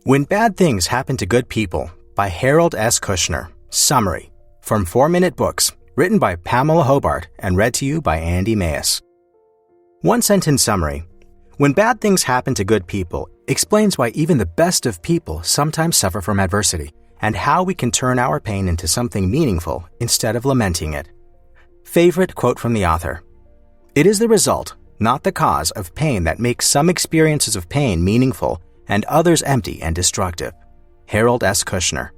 When Bad Things Happen to Good People by Harold Kushner. Summary from 4-Minute Books, written by Pamela Hobart and read to you by Andy Mayes. One-sentence summary. When Bad Things Happen to Good People explains why even the best of people sometimes suffer from adversity and how we can turn our pain into something meaningful instead of lamenting it. Favorite quote from the author. It is the result, not the cause, of pain that makes some experiences of pain meaningful and others empty and destructive. Harold Kushner.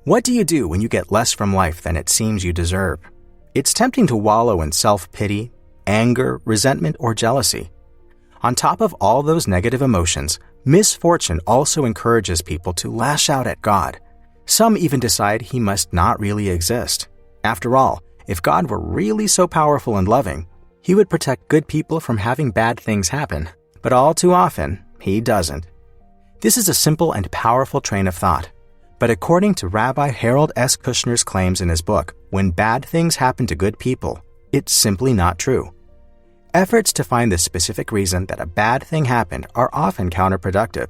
What do you do when you get less from life than it seems you deserve? It's tempting to wallow in self-pity, anger, resentment, or jealousy. On top of all those negative emotions, misfortune also encourages people to lash out at God. Some even decide he must not really exist. After all, if God were really so powerful and loving, he would protect good people from having bad things happen. But all too often, he doesn't. This is a simple and powerful train of thought. But according to Rabbi Harold Kushner's claims in his book, When Bad Things Happen to Good People, it's simply not true. Efforts to find the specific reason that a bad thing happened are often counterproductive.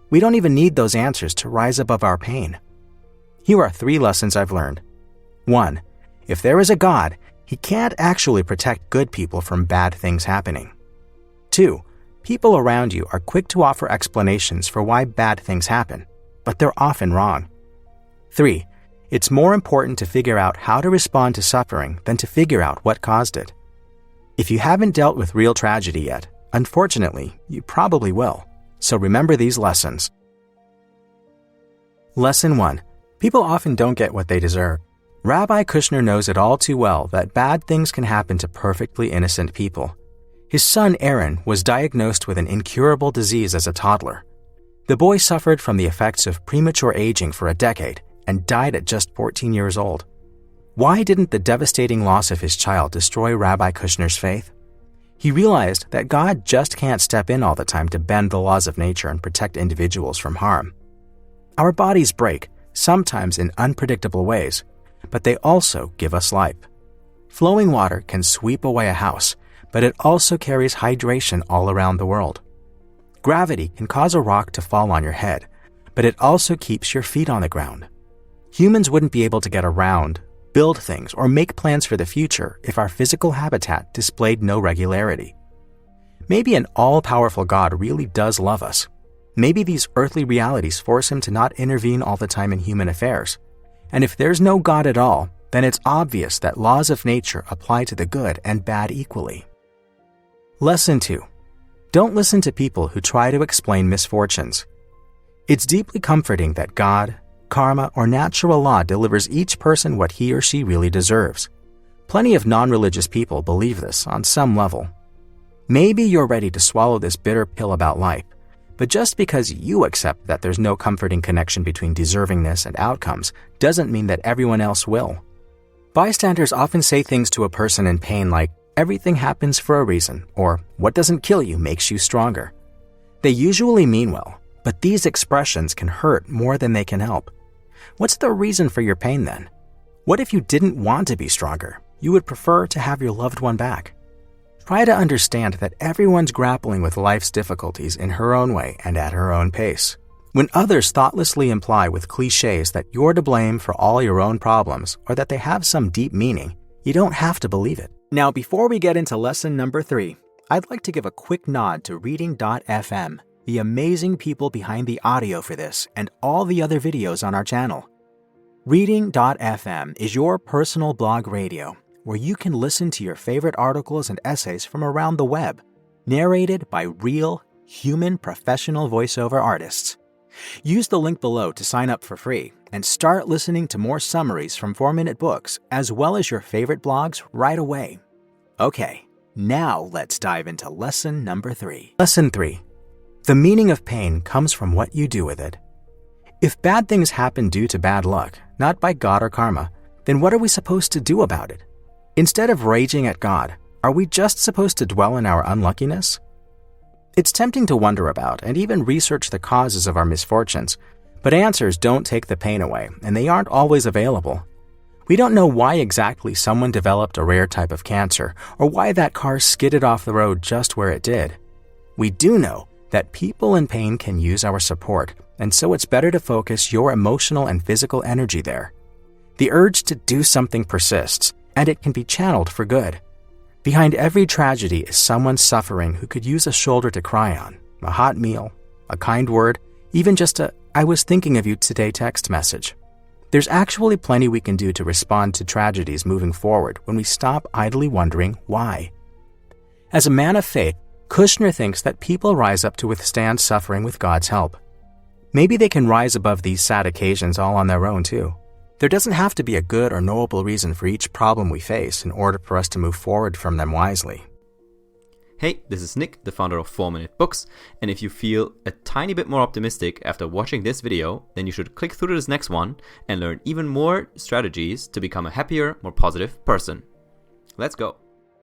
We don't even need those answers to rise above our pain. Here are 3 lessons I've learned. 1. If there is a God, he can't actually protect good people from bad things happening. 2. People around you are quick to offer explanations for why bad things happen, but they're often wrong. 3. It's more important to figure out how to respond to suffering than to figure out what caused it. If you haven't dealt with real tragedy yet, unfortunately, you probably will. So remember these lessons. Lesson 1. People often don't get what they deserve. Rabbi Kushner knows it all too well that bad things can happen to perfectly innocent people. His son Aaron was diagnosed with an incurable disease as a toddler. The boy suffered from the effects of premature aging for a decade and died at just 14 years old. Why didn't the devastating loss of his child destroy Rabbi Kushner's faith? He realized that God just can't step in all the time to bend the laws of nature and protect individuals from harm. Our bodies break, sometimes in unpredictable ways, but they also give us life. Flowing water can sweep away a house, but it also carries hydration all around the world. Gravity can cause a rock to fall on your head, but it also keeps your feet on the ground. Humans wouldn't be able to get around, build things, or make plans for the future if our physical habitat displayed no regularity. Maybe an all-powerful God really does love us. Maybe these earthly realities force him to not intervene all the time in human affairs. And if there's no God at all, then it's obvious that laws of nature apply to the good and bad equally. Lesson 2. Don't listen to people who try to explain misfortunes. It's deeply comforting that God, karma, or natural law delivers each person what he or she really deserves. Plenty of non-religious people believe this on some level. Maybe you're ready to swallow this bitter pill about life, but just because you accept that there's no comforting connection between deservingness and outcomes doesn't mean that everyone else will. Bystanders often say things to a person in pain like, "Everything happens for a reason," or "What doesn't kill you makes you stronger." They usually mean well, but these expressions can hurt more than they can help. What's the reason for your pain then? What if you didn't want to be stronger? You would prefer to have your loved one back. Try to understand that everyone's grappling with life's difficulties in her own way and at her own pace. When others thoughtlessly imply with cliches that you're to blame for all your own problems or that they have some deep meaning, you don't have to believe it. Now, before we get into lesson number 3, I'd like to give a quick nod to Reading.fm, the amazing people behind the audio for this and all the other videos on our channel. Reading.fm is your personal blog radio where you can listen to your favorite articles and essays from around the web, narrated by real, human professional voiceover artists. Use the link below to sign up for free and start listening to more summaries from 4-Minute Books as well as your favorite blogs right away. Okay, now let's dive into lesson number 3. Lesson 3. The meaning of pain comes from what you do with it. If bad things happen due to bad luck, not by God or karma, then what are we supposed to do about it? Instead of raging at God, are we just supposed to dwell in our unluckiness? It's tempting to wonder about and even research the causes of our misfortunes, but answers don't take the pain away, and they aren't always available. We don't know why exactly someone developed a rare type of cancer or why that car skidded off the road just where it did. We do know that people in pain can use our support and so it's better to focus your emotional and physical energy there. The urge to do something persists, and it can be channeled for good. Behind every tragedy is someone suffering who could use a shoulder to cry on, a hot meal, a kind word, even just a "I was thinking of you today" text message. There's actually plenty we can do to respond to tragedies moving forward when we stop idly wondering why. As a man of faith, Kushner thinks that people rise up to withstand suffering with God's help. Maybe they can rise above these sad occasions all on their own too. There doesn't have to be a good or knowable reason for each problem we face in order for us to move forward from them wisely. Hey, this is Nick, the founder of 4-Minute Books, and if you feel a tiny bit more optimistic after watching this video, then you should click through to this next one and learn even more strategies to become a happier, more positive person. Let's go!